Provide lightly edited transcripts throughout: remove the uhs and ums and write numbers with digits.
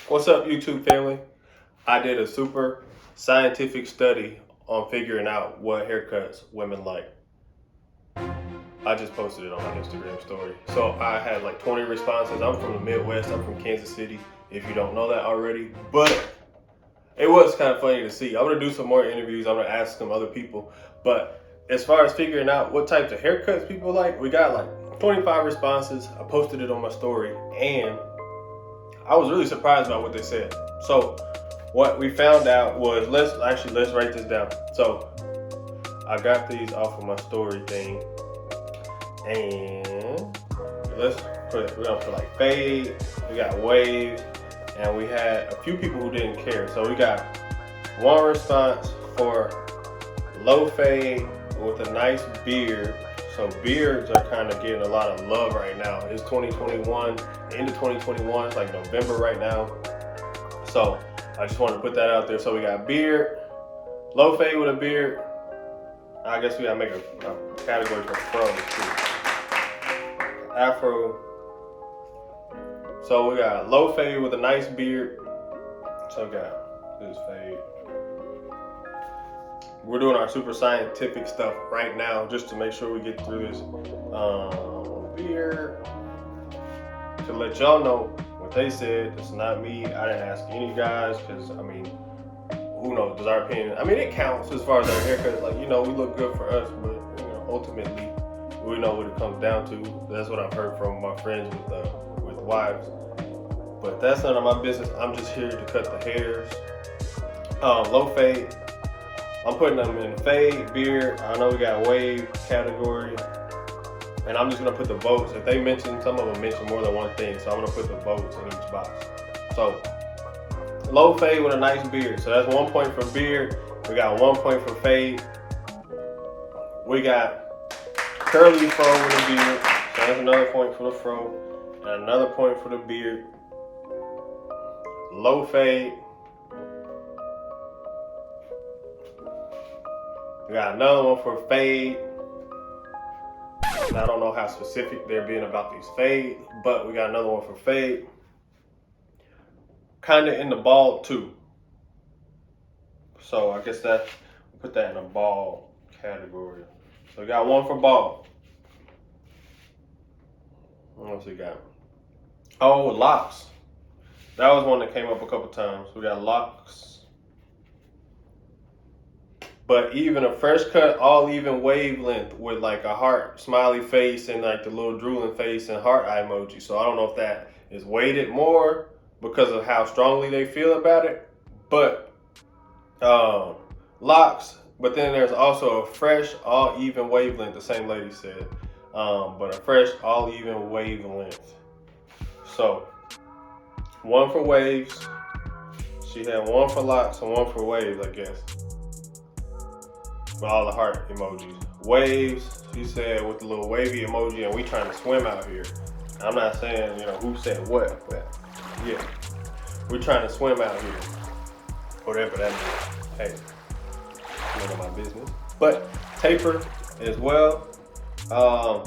What's up, YouTube family? I did a super scientific study on figuring out what haircuts women like. I just posted it on my Instagram story. So I had like 20 responses. I'm from the Midwest. I'm from Kansas City, if you don't know that already. But it was kind of funny to see. I'm going to do some more interviews. I'm going to ask some other people. But as far as figuring out what types of haircuts people like, we got like 25 responses. I posted it on my story. And I was really surprised about what they said. So what we found out was, let's write this down. So I got these off of my story thing. And we're gonna put like fade, we got waves, and we had a few people who didn't care. So we got one response for low fade with a nice beard. So beards are kind of getting a lot of love right now. It's 2021, end of 2021, it's like November right now. So I just wanted to put that out there. So we got beard, low fade with a beard. I guess we gotta make a category for fro too. Afro. So we got low fade with a nice beard. So we got this fade. We're doing our super scientific stuff right now just to make sure we get through this beard. To let y'all know what they said. It's not me. I didn't ask any guys because, I mean, who knows? Does our opinion, I mean, it counts as far as our haircuts. Like, you know, we look good for us, but, you know, ultimately, we know what it comes down to. That's what I've heard from my friends with wives. But that's none of my business. I'm just here to cut the hairs. Low fade. I'm putting them in fade, beard. I know we got wave category. And I'm just gonna put the votes. If they mention, some of them mention more than one thing. So I'm gonna put the votes in each box. So low fade with a nice beard. So that's 1 point for beard. We got 1 point for fade. We got curly fro with a beard, so that's another point for the fro, and another point for the beard. Low fade. We got another one for fade. And I don't know how specific they're being about these fade, but we got another one for fade. Kind of in the bald too. So I guess that, put that in a bald category. So we got one for bald. What else we got? Oh, locks. That was one that came up a couple times. We got locks. But even a fresh cut, all even wavelength with like a heart smiley face and like the little drooling face and heart eye emoji. So I don't know if that is weighted more because of how strongly they feel about it. But locks. But then there's also a fresh, all even wavelength, the same lady said. But a fresh, all even wavelength. So, one for waves. She had one for locks and one for waves, I guess. With all the heart emojis. Waves, she said with the little wavy emoji, and we trying to swim out here. I'm not saying, you know, who said what, but yeah. We're trying to swim out here. Whatever that means. Hey. None of my business. But taper as well. I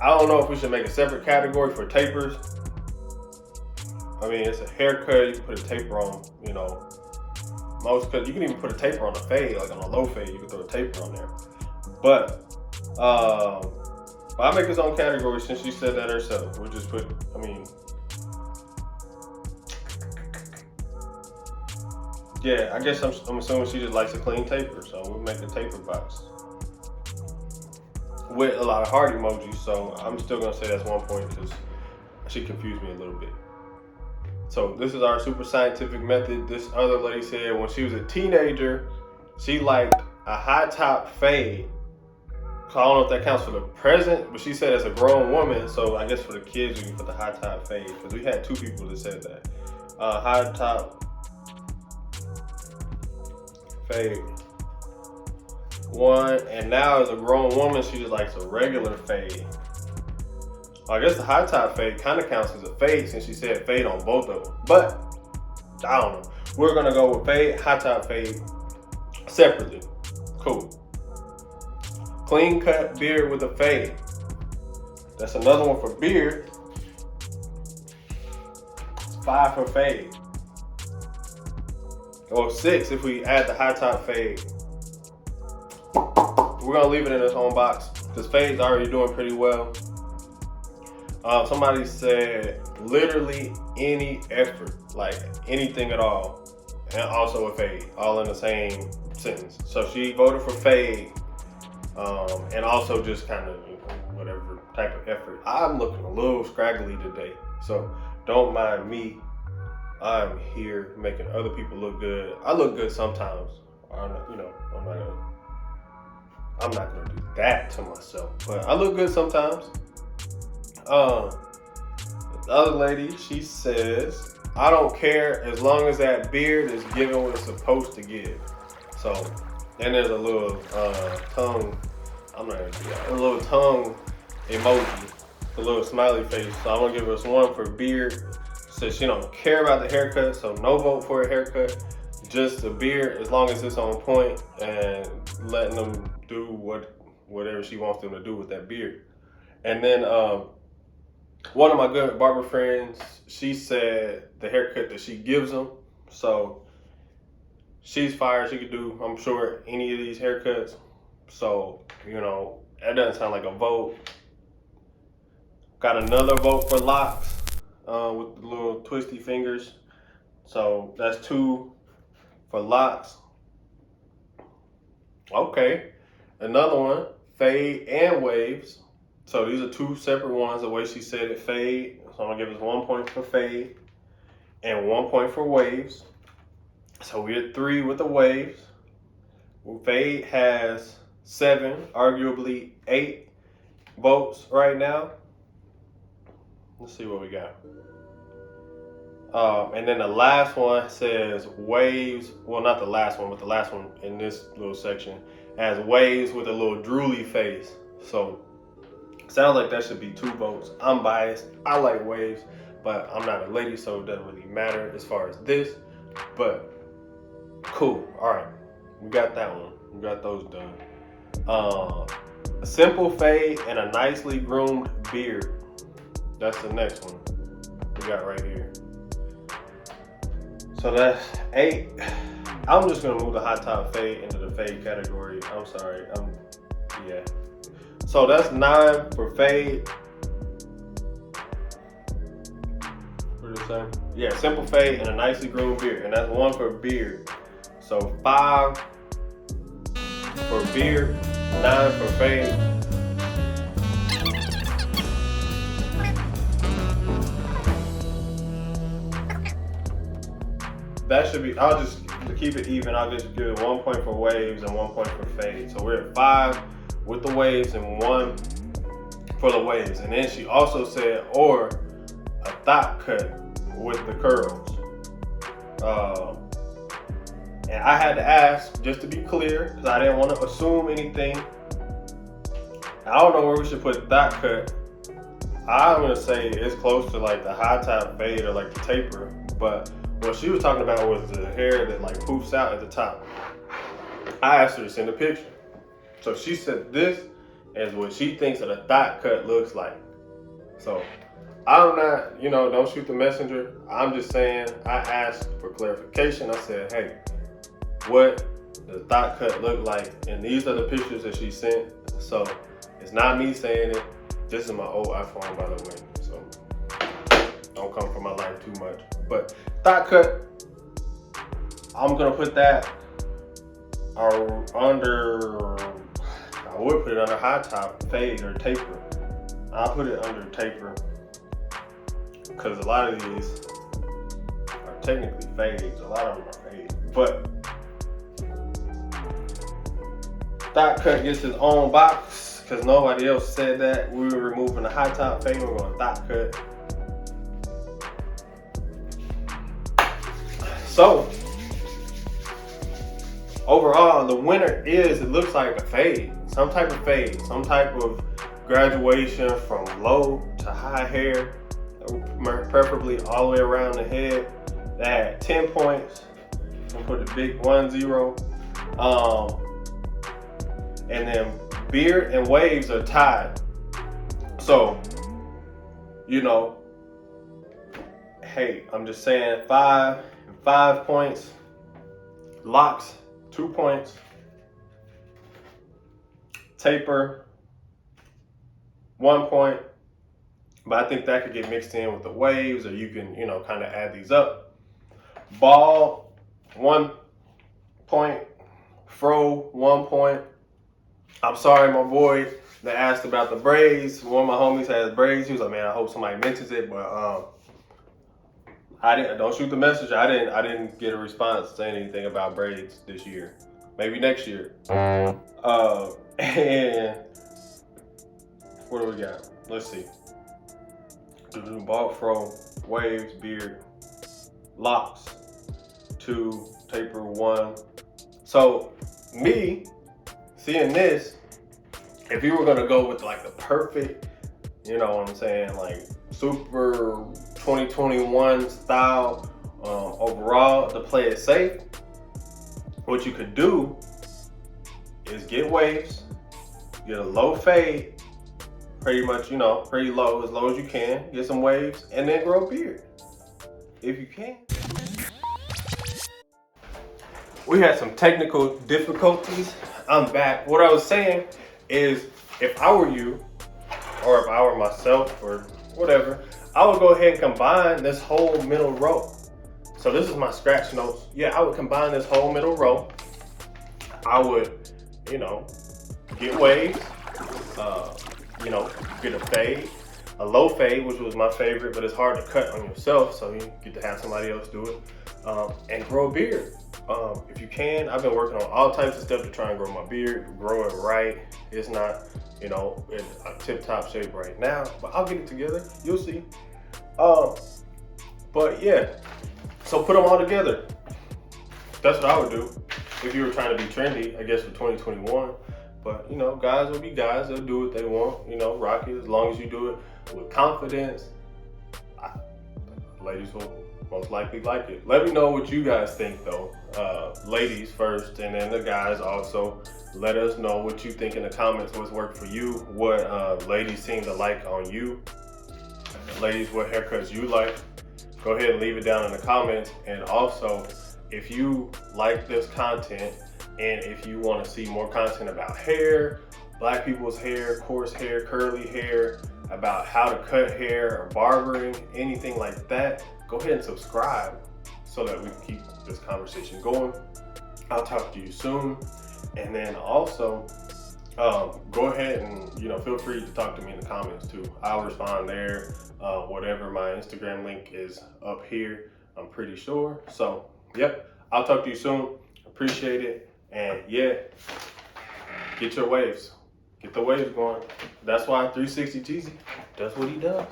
don't know if we should make a separate category for tapers. I mean, it's a haircut, you can put a taper on, you know. Most cuts, you can even put a taper on a fade, like on a low fade, you can throw a taper on there. But I'll make its own category since she said that herself. We'll just put, I mean, yeah, I guess I'm assuming she just likes a clean taper, so we'll make a taper box with a lot of heart emojis. So I'm still gonna say that's 1 point because she confused me a little bit. So this is our super scientific method. This other lady said when she was a teenager, she liked a high top fade. So I don't know if that counts for the present, but she said as a grown woman, so I guess for the kids, you can put the high top fade, because we had two people that said that. High top fade. One, and now as a grown woman, she just likes a regular fade. I guess the high top fade kind of counts as a fade since she said fade on both of them. But, I don't know. We're gonna go with fade, high top fade separately. Cool. clean cut beard with a fade. That's another one for beard. It's 5 for fade. Or 6 if we add the high top fade. We're gonna leave it in its own box. This fade's already doing pretty well. Somebody said literally any effort, like anything at all, and also a fade, all in the same sentence. So she voted for fade, and also just kind of whatever type of effort. I'm looking a little scraggly today, so don't mind me. I'm here making other people look good. I look good sometimes. I'm not gonna do that to myself, but I look good sometimes. The other lady, she says, I don't care as long as that beard is giving what it's supposed to give. So, and there's a little tongue, I'm not gonna do that, a little tongue emoji, a little smiley face. So I'm gonna give us 1 for beard. Says she don't care about the haircut, so no vote for a haircut. Just a beard, as long as it's on point and letting them do whatever she wants them to do with that beard. And then one of my good barber friends, she said the haircut that she gives them. So she's fired. She could do, I'm sure, any of these haircuts. So, that doesn't sound like a vote. Got another vote for locks with the little twisty fingers. So that's 2 for locks. Okay. Another one, fade and waves. So these are 2 separate ones, the way she said it, fade. So I'm gonna give us 1 point for fade and 1 point for waves. So we're at 3 with the waves. Fade has 7, arguably 8 votes right now. Let's see what we got. And then the last one says waves. Well, not the last one, but the last one in this little section has waves with a little drooly face. So sounds like that should be 2 votes. I'm biased. I like waves, but I'm not a lady, so it doesn't really matter as far as this. But cool. All right, we got that one. We got those done. A simple fade and a nicely groomed beard. That's the next one we got right here. So that's 8. I'm just gonna move the hot top fade into the fade category. I'm sorry. Yeah. So that's 9 for fade. What did it say? Yeah, simple fade and a nicely groomed beard, and that's 1 for beard. So 5 for beard, 9 for fade. That should be, I'll just, to keep it even, I'll just give it 1 point for waves and 1 point for fade. So we're at 5 with the waves and 1 for the waves. And then she also said, or a thought cut with the curls. And I had to ask, just to be clear, because I didn't want to assume anything. I don't know where we should put thought cut. I'm gonna say it's close to like the high top fade or like the taper, but what she was talking about was the hair that like poofs out at the top. I asked her to send a picture. So she said this is what she thinks that a thought cut looks like. So I'm not, don't shoot the messenger. I'm just saying, I asked for clarification. I said, hey, what does thought cut look like? And these are the pictures that she sent. So it's not me saying it. This is my old iPhone, by the way. So don't come for my life too much. But thought cut, I'm gonna put that under, I would put it under high top, fade, or taper. I'll put it under taper because a lot of these are technically fades. A lot of them are fades. But thought cut gets his own box because nobody else said that. We were removing the high top fade. We're going thought cut. So overall, the winner is, it looks like a fade, some type of fade, some type of graduation from low to high hair, preferably all the way around the head. That had 10 points. I'm gonna put the big 1-0. And then beard and waves are tied. So, you know, hey, I'm just saying 5 points, locks 2 points, taper 1 point. But I think that could get mixed in with the waves, or you can, you know, kind of add these up. Bald 1 point, fro 1 point. I'm sorry, my boy that asked about the braids. One of my homies has braids. He was like, man, I hope somebody mentions it, but I didn't. Don't shoot the message. I didn't get a response saying anything about braids this year. Maybe next year. And what do we got? Let's see. Bald, fro, waves, beard, locks 2, taper 1. So me seeing this, if you were gonna go with like the perfect, you know what I'm saying, like super 2021 style overall to play it safe, what you could do is get waves, get a low fade, pretty much, you know, pretty low, as low as you can, get some waves, and then grow a beard, if you can. We had some technical difficulties. I'm back. What I was saying is, if I were you, or if I were myself, or whatever, I would go ahead and combine this whole middle row. So this is my scratch notes. Yeah, I would combine this whole middle row. I would, you know, get waves, you know, get a fade, a low fade, which was my favorite, but it's hard to cut on yourself, so you get to have somebody else do it, and grow a beard. If you can, I've been working on all types of stuff to try and grow my beard, grow it right. It's not, you know, in a tip-top shape right now, but I'll get it together. You'll see. But yeah, so put them all together. That's what I would do if you were trying to be trendy, I guess, for 2021. But, you know, guys will be guys. They'll do what they want, you know, rock it. As long as you do it with confidence, ladies will most likely like it. Let me know what you guys think, though. Ladies first, and then the guys also. Let us know what you think in the comments, what's worked for you, what ladies seem to like on you. Ladies, what haircuts you like. Go ahead and leave it down in the comments. And also, if you like this content, and if you want to see more content about hair, black people's hair, coarse hair, curly hair, about how to cut hair or barbering, anything like that, go ahead and subscribe so that we can keep this conversation going. I'll talk to you soon. And then also, go ahead and, you know, feel free to talk to me in the comments too. I'll respond there. Whatever, my Instagram link is up here, I'm pretty sure. So, yep, I'll talk to you soon. Appreciate it. And yeah, get your waves. Get the waves going. That's why 360 Jeezy does what he does.